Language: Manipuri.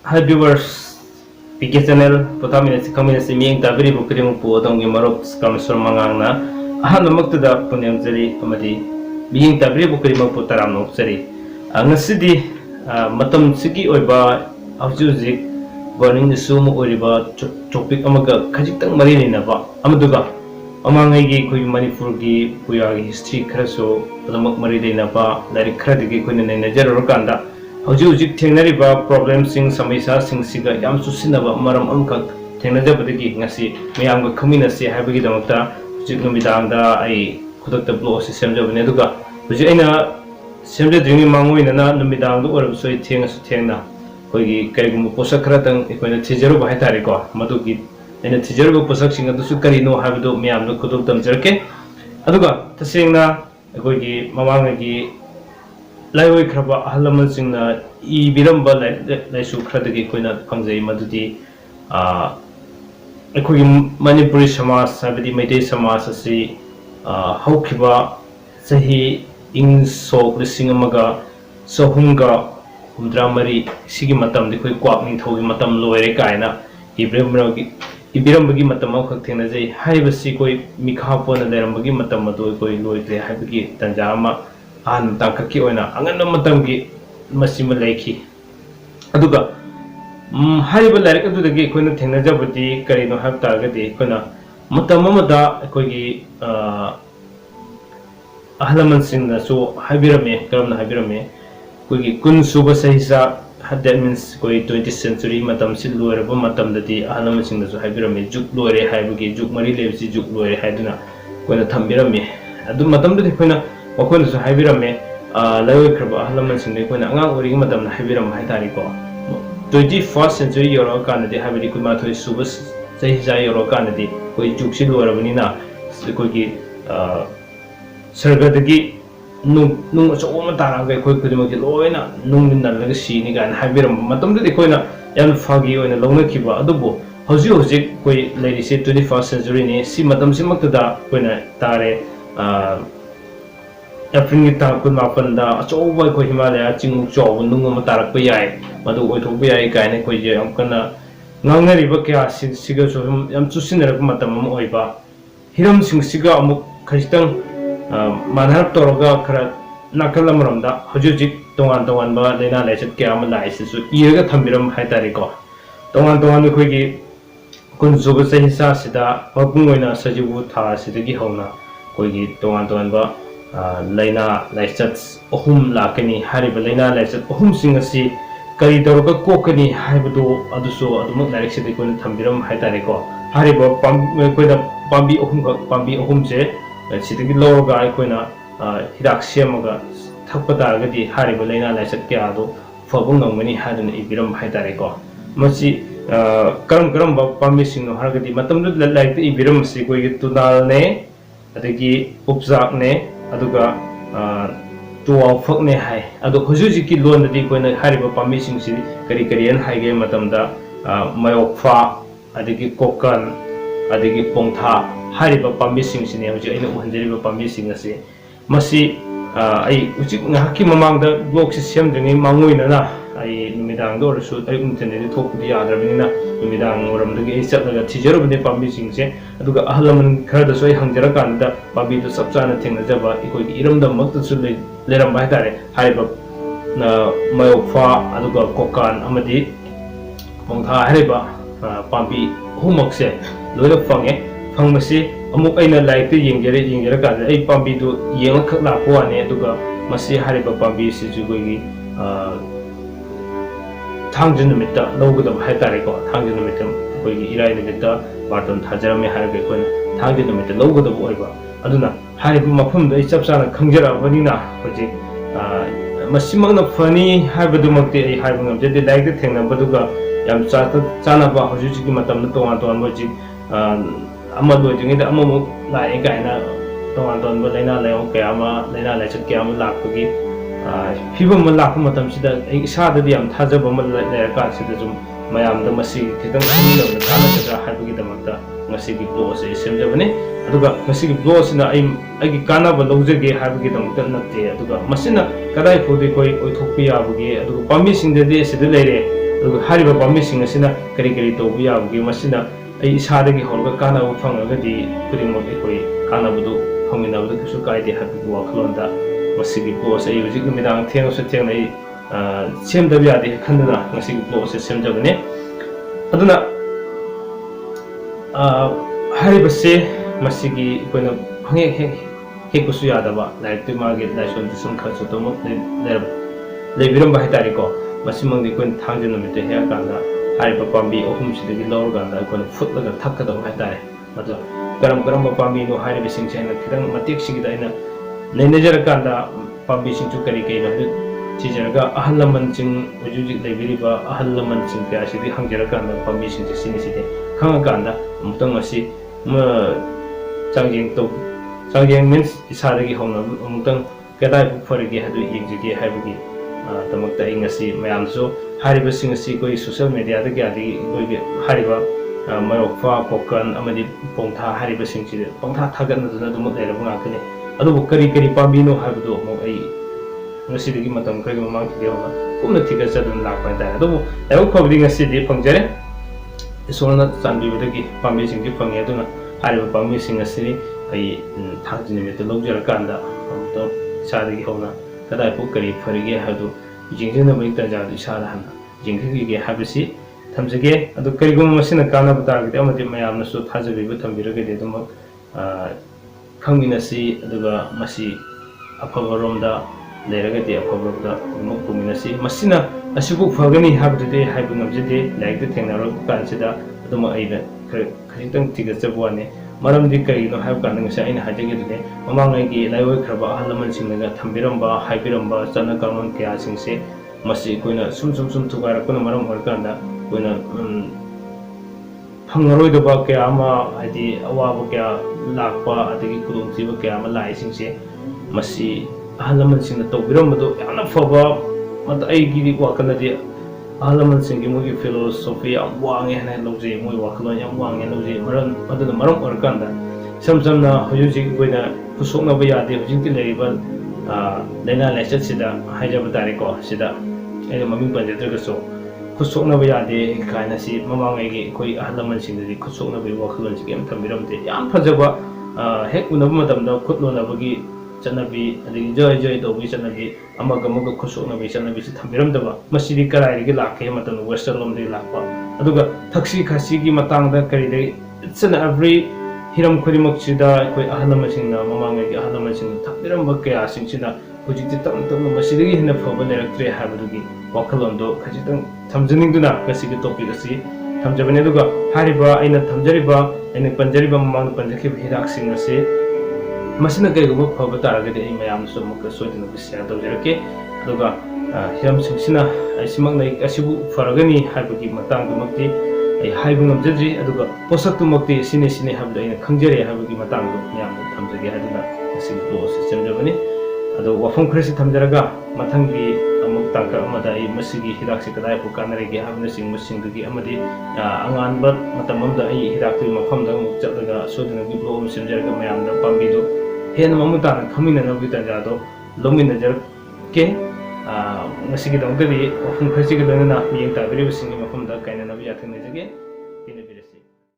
Hi viewers, PK channel potaminasi kaminasi miyeng tabiri bukri mo po atong gimarok kamsor mangangna ahan magtada punyam jari amadi miyeng tabiri bukri mo po taram no jari ngasidi matam sigi oiba haujuzik warning issue mo oiba topic amaga khajitang mari na ba amaduga amangai gi koi manipur gi puya gi history kharaso adamak mari na ba larik khradigi koi na jaro kanda Hujik Teneriba problem sing Samisa sing Siga Yam Susinaba Maram Unka Tenadabadi Nasi Mayanga Community Habigi Damata Hujik Numidanda I could the blow system of Neduga Hujina Semble Dreaming Manguina Numidang or so it tengas Tena Hogi Kagum Posakratan Equina Tijero Hatariko Maduki and a Tijero Posaking of the Sukari no Habido Miam no Kudutam Jerke Aduga Tasina Hogi Mamangagi Laiway Kraba Halaman sing na Ibiramba Laisu Kradaki Kuna Pangzai Madudi Manipuri Samas, Sabadi Meitei Samas,asi Haukiba Sahi Ing Sok, the Singamaga, Sohunga, Umdramari, Sigimatam, the quick walking Togi Matam Loere Kaina, Ibirambagi Matamaka Tenaze, Haibasi, Mikapon, and Lerambagi Matamado, Loite, Habiki, Tanjama. An tangkaki oina angan matamgi masima laiki aduga hariba larik adudagi koina thengnajabati karino hab targati koina matam amada koigi ahlaman singna so habirame karamna habirame koigi kun suba sahisa that means koi 20th century matam sil loiraba matam dati ahlaman singna so habirame juk loire haibagi juk mari lebsi juk loire haiduna koina thambirame adu matam dati koina Wakon so Habirame, Lawi Kraba, Halaman Sing, when Angang or Rimatam Habiram Hatariko. 21st century Euro Canada, Habikumato Subas, Sahiza Euro Canada, with Juxi or Menina, Sikogi Sergadagi, no so Matanga, Kokumoki Loina, Numina Legacy, and Habiram, Matam de Koina, Yan Fagi and a Lona Kiba, Adobo. Hosi, Koi Lady said 21st century, see Matam Simakada, when I tare. Afringita kun mapanda achoba ko Himalaya ching chow nungma tarak pa yai madu oithok pa yai kaine ko je am kana ngangnari ba kya siga so yam chusinara matam am oiba hiram sing siga amuk khajitang manharap toroga khara nakalam ramda hujujik tongan ba Leina Laichat kya am lai su iraga thambiram haitari ko tongan ko gi kun zuba se hisa sida papung oina sajibu tha sidagi hona ko gi tongan ba Leina Laichat ohum lakani hariba Leina Laichat ohum singasi kari doroga kokani haibudo aduso adumuk direct sidi koina thambiram haitare ko hariba koina pambi ohum je sidigi loroga koina Hidak semaga thakpa targadi hariba Leina Laichat kya ado fabung ngmani haduna ibiram haitare ko masi karam ba pambi singno hargadi matamdu laik ibiram si koigi tunal ne adagi upzak ne aduga tuwa fakne hai adu hujujiki lon dadi koina hariba pami singsi kari an haige matamda mayokfa adigi kokan adigi pongtha hariba pami singsi ne hoji aina uhanjariba pami singasi masi ai uchi ngahaki mamangda blog system deni mangoina na ai numidang do rasu ai umtene thokudi yadrabinina numidang oramdagi ai chatlaga thijarubne pambi singse aduga ahlaman khada soi hangjara kanda pambi do sabchana thengnajaba ikoi iramda makta su leram bai tare haiba na mayokfa aduga kokan amadi pongtha haiba pambi humakse loira phangmasi amuk aina like te yengjere kanda ai pambi do yenga khakla pwane aduga masi haiba pambi si jugogi Tangjin Mita, Logo of Hatariko, Tangjin Mita, Irai Mita, Barton Tajarami Hargakun, Tangjin Mita, Logo of Oiba, Aduna, Haribu Mapum, the Chapsana, Kanjara, Vanina, Hoji, Masimana Funny, Habadumakti, Harbin of Jadi like the thing, Baduga, Yam Sanaba, Hojuki Matam, Toanton, Moji, Amado, you need a moment like Gaina, Toanton, Leina Leo Kayama, Leina Laichat Kayama Lakugi. People Malak Matam Sida, Sadadiam, Tazabama Laika Sidazum, Mayam, the Masi, Titan, the Kanaka, Habigidamata, Masiki Blows, Sim Javane, Aduga, Masiki Blows in the Kana, but Lozegi Habigidam, Nate, Aduga, Masina, Kadai Pudikoi, Utopia, Bugi, Adu, Pamis in the day, Sidere, ꯑꯗꯨꯒ ꯍꯥꯏꯔꯤꯕ ꯄꯥꯝꯕꯤꯁꯤꯡ ꯑꯁꯤꯅ ꯀꯔꯤ ꯀꯔꯤ ꯇꯧꯕ ꯌꯥꯕꯒꯦ ꯃꯁꯤꯅ ꯑꯩ ꯏꯁꯥꯗꯒꯤ ꯍꯧꯔꯒ ꯀꯥꯟꯅꯕ ꯐꯪꯉꯒꯗꯤ ꯈꯨꯗꯤꯡꯃꯛ ꯑꯩꯈꯣꯏ ꯀꯥꯟꯅꯕꯗꯨ ꯐꯪꯃꯤꯟꯅꯕꯗ ꯀꯩꯁꯨ ꯀꯥꯏꯗꯦ ꯍꯥꯏꯕꯒꯤ ꯋꯥꯈꯜꯂꯣꯟꯗ ꯃꯁꯤꯒꯤ ꯕ꯭ꯂꯣꯒ ꯑꯁꯤ ꯑꯩ ꯍꯧꯖꯤꯛ ꯅꯨꯃꯤꯗꯥꯡ ꯊꯦꯡꯉꯁꯨ ꯊꯦꯡꯅ ꯑꯩ ꯁꯦꯝꯗꯕ ꯌꯥꯗꯦ ꯈꯟꯗꯨꯅ ꯉꯁꯤꯒꯤ ꯕ꯭ꯂꯣꯒ ꯑꯁꯤ ꯁꯦꯝꯖꯕꯅꯤ ꯑꯗꯨꯅ ꯍꯥꯏꯔꯤꯕꯁꯦ ꯃꯁꯤꯒꯤ ꯑꯩꯈꯣꯏꯅ ꯍꯦꯛ ꯍꯦꯛꯄꯁꯨ ꯌꯥꯗꯕ ꯂꯥꯏꯔꯤꯛꯇꯤ ꯃꯥꯒꯤ ꯂꯥꯏꯁꯣꯟꯗꯤ ꯁꯨꯝ ꯈꯔꯁꯨ ꯑꯗꯨꯃꯛ ꯂꯩꯕꯤꯔꯝꯕ ꯍꯥꯏꯇꯥꯔꯦꯀꯣ ꯃꯁꯤꯃꯛꯇꯤ ꯑꯩꯈꯣꯏꯅ ꯊꯥꯡꯖ ꯅꯨꯃꯤꯠꯇ ꯍꯦꯛꯑꯀꯥꯟꯗ ꯍꯥꯏꯔꯤꯕ ꯄꯥꯝꯕꯤ ꯑꯍꯨꯝꯁꯤꯗꯒꯤ ꯂꯧꯔꯀꯥꯟꯗ ꯑꯩꯈꯣꯏꯅ ꯐꯨꯠꯂꯒ ꯊꯛꯀꯗꯕ ꯍꯥꯏꯇꯥꯔꯦ ꯑꯗꯣ ꯀꯔꯝꯕ ꯄꯥꯝꯕꯤꯅꯣ ꯍꯥꯏꯔꯤꯕꯁꯤꯡꯁꯦ ꯑꯩꯅ ꯈꯤꯇꯪ ꯃꯇꯦꯛꯁꯤꯡꯗ ꯑꯩꯅ ꯅꯩꯅꯖꯔꯀꯥꯟꯗ ꯄꯥꯝꯕꯤꯁꯤꯡꯁꯨ ꯀꯔꯤ ꯀꯔꯤꯅꯣ ꯍꯥꯏꯕꯗꯨ ꯊꯤꯖꯔꯒ ꯑꯍꯜ ꯂꯃꯟꯁꯤꯡ ꯍꯧꯖꯤꯛ ꯍꯧꯖꯤꯛ ꯂꯩꯕꯤꯔꯤꯕ ꯑꯍꯜ ꯂꯃꯟꯁꯤꯡ ꯀꯌꯥꯁꯤꯗꯤ ꯍꯪꯖꯔꯀꯥꯟꯗ ꯄꯥꯝꯕꯤꯁꯤꯡꯁꯦ ꯁꯤꯅꯤ ꯈꯪꯉꯀꯥꯟꯗ ꯑꯃꯨꯛꯇꯪ ꯃꯁꯤ ꯆꯥꯡꯌꯦꯡ ꯃꯤꯟꯁ ꯏꯁꯥꯗꯒꯤ ꯍꯧꯅ ꯑꯃꯨꯛꯇꯪ ꯀꯗꯥꯏꯐꯥꯎ ꯐꯔꯤꯒꯦ ꯍꯥꯏꯕꯗꯨ ꯌꯦꯡꯖꯒꯦ ꯍꯥꯏꯕꯒꯤ ꯗꯃꯛꯇ ꯑꯩ ꯉꯁꯤ ꯃꯌꯥꯝꯁꯨ ꯍꯥꯏꯔꯤꯕꯁꯤꯡ ꯑꯁꯤ ꯑꯩꯈꯣꯏ ꯁꯣꯁꯤꯌꯦꯜ ꯃꯦꯗꯤꯌꯥꯗ ꯀꯌꯥꯗꯤ ꯑꯩꯈꯣꯏꯒꯤ ꯍꯥꯏꯔꯤꯕ ꯃꯔꯣꯛꯐꯥ ꯀꯣꯀ꯭ꯔꯟ ꯑꯃꯗꯤ ꯄꯣꯡꯊꯥ ꯍꯥꯏꯔꯤꯕꯁꯤꯡꯁꯤꯗ ꯄꯪꯊꯥ ꯊꯥꯒꯠꯅꯗꯨꯅ ꯑꯗꯨꯃꯛ ꯂꯩꯔꯕ ꯉꯥꯛꯇꯅꯤ ꯑꯗꯨꯕꯨ ꯀꯔꯤ ꯄꯥꯝꯕꯤꯅꯣ ꯍꯥꯏꯕꯗꯨ ꯑꯃꯨꯛ ꯑꯩ ꯉꯁꯤꯗꯒꯤ ꯃꯇꯝ ꯈꯔꯒꯤ ꯃꯃꯥꯡꯗꯒꯤ ꯍꯧꯅ ꯀꯨꯞꯅ ꯊꯤꯒꯠꯆꯗꯨꯅ ꯂꯥꯛꯄ ꯍꯥꯏꯇꯥꯔꯦ ꯑꯗꯨꯕꯨ ꯂꯥꯏꯕꯛ ꯐꯕꯗꯤ ꯉꯁꯤꯗꯤ ꯐꯪꯖꯔꯦ ꯏꯁꯣꯔꯅ ꯆꯥꯟꯕꯤꯕꯗꯒꯤ ꯄꯥꯝꯕꯤꯁꯤꯡꯁꯤ ꯐꯪꯉꯦ ꯑꯗꯨꯅ ꯍꯥꯏꯔꯤꯕ ꯄꯥꯝꯕꯤꯁꯤꯡ ꯑꯁꯤ ꯑꯩ ꯊꯥꯡꯖ ꯅꯨꯃꯤꯠꯇ ꯂꯧꯖꯔꯀꯥꯟꯗ ꯑꯃꯨꯛꯇꯪ ꯏꯁꯥꯗꯒꯤ ꯍꯧꯅ ꯀꯗꯥꯏꯐꯥꯎ ꯀꯔꯤ ꯐꯔꯤꯒꯦ ꯍꯥꯏꯕꯗꯨ ꯌꯦꯡꯖꯅꯕꯒꯤ ꯇꯥꯟꯖꯥꯗꯨ ꯏꯁꯥꯗ ꯍꯥꯟꯅ ꯌꯦꯡꯖꯈꯤꯒꯦ ꯍꯥꯏꯕꯁꯤ ꯊꯝꯖꯒꯦ ꯑꯗꯨ ꯀꯔꯤꯒꯨꯝꯕ ꯃꯁꯤꯅ ꯀꯥꯟꯅꯕ ꯇꯥꯔꯒꯗꯤ ꯑꯃꯗꯤ ꯃꯌꯥꯝꯅꯁꯨ ꯊꯥꯖꯕꯤꯕ ꯊꯝꯕꯤꯔꯒꯗꯤ ꯑꯗꯨꯃꯛ ꯈꯪꯃꯤꯟꯅꯁꯤ ꯑꯗꯨꯒ ꯃꯁꯤ ꯑꯐꯕꯔꯣꯝꯗ ꯂꯩꯔꯒꯗꯤ ꯑꯐꯕꯔꯣꯝꯗ ꯑꯗꯨꯃꯛ ꯄꯨꯃꯤꯟꯅꯁꯤ ꯃꯁꯤꯅ ꯑꯁꯤꯕꯨ ꯐꯒꯅꯤ ꯍꯥꯏꯕꯗꯨꯗꯤ ꯍꯥꯏꯕ ꯉꯝꯖꯗꯦ ꯂꯥꯏꯔꯤꯛꯇ ꯊꯦꯡꯅꯔꯛꯄ ꯀꯥꯟꯁꯤꯗ ꯑꯗꯨꯃꯛ ꯑꯩꯅ ꯈꯖꯤꯛꯇꯪ ꯊꯤꯒꯠꯆꯕ ꯋꯥꯅꯤ ꯃꯔꯝꯗꯤ ꯀꯔꯤꯒꯤꯅꯣ ꯍꯥꯏꯕ ꯀꯥꯟꯗ ꯉꯁꯥꯏ ꯑꯩꯅ ꯍꯥꯏꯖꯈꯤꯕꯗꯨꯅꯤ ꯃꯃꯥꯡꯉꯩꯒꯤ ꯂꯥꯏꯑꯣꯏꯈ꯭ꯔꯕ ꯑꯍꯜ ꯂꯃꯟꯁꯤꯡꯅ ꯊꯝꯕꯤꯔꯝꯕ ꯍꯥꯏꯕꯤꯔꯝꯕ ꯆꯠꯅ ꯀꯥꯡꯂꯣꯟ ꯀꯌꯥꯁꯤꯡꯁꯦ ꯃꯁꯤ ꯑꯩꯈꯣꯏꯅ ꯁꯨꯝ ꯊꯨꯒꯥꯏꯔꯛꯄꯅ ꯃꯔꯝ ꯑꯣꯏꯔꯀꯥꯟꯗ ꯑꯩꯈꯣꯏꯅ ꯐꯪꯉꯔꯣꯏꯗꯕ ꯀꯌా ꯑꯃ ꯍꯥꯏꯗꯤ ꯑꯋꯥꯕꯀꯌꯥ ꯂꯥꯛꯄ ꯑꯗꯒꯤ ꯈꯨꯗꯣꯡꯊꯤꯕ ꯀꯌꯥ ꯑꯃ ꯂꯥꯛꯏꯁꯤꯡꯁꯦ ꯃꯁꯤ ahal laman sing na to biram do yana faba mat ai gi wakana ahal laman sing gi mogi philosophy am wang ya na loje moi wakalo yam wang ya loje maram aduna maram orkanda sam na hojuji koina kusokna ba yade hojinti leiba Leina Laichat sida haijaba tare ko sida ai maming panjadra ga so kusokna ba yade kaina si mamang ai gi koi ahal laman sing di kusokna ba wakalon si kem thambiramte yam phajaba hek unaba matamda khutlo na bagi chanabi adi joy to bi chanabi amaga khusokna bi chanabi si thambiramdaba masidi karai gi lakhe matam western lom de lakpa aduga thaksi khasi gi matang da kari de it's an every hiram khurimak sida koi ahal laman sing na mamang ai gi ahal laman sing thambiram ba kaya sing sida hujiti tam masidi gi hina phaba leraktre habugi wakalon do khajitang thamjaning duna kasi gi topic asi thamjabane duga hariba aina thamjariba aina panjariba mamang panjakhi hidak sing asi masina kay gumo phaba taragadi ai mayam su mukka soidina bi share tawjarake aduga hiram sing sina ai simak nai asibu faragani haibagi matang dumakti ai haibu ngamjadri aduga posak tumakti sine habda aina khangjare haibagi matang du yam thamjage aduna asi do system jabani ado wafam khresi thamjaraga mathangi amuk tangka amada ai masigi hidak se kadai pu kanarege habna sing musinggi amadi angan bat matam amda ai hidak tu mafam da muk chatlaga sodina gi blom semjaraga mayam da pambi do hen mamuta na khamina na bi tanja do lomin najar ke masigi dong de wafam khresi gi dona na miyeng ta beri singi mafam da kaina na bi yathang ne jage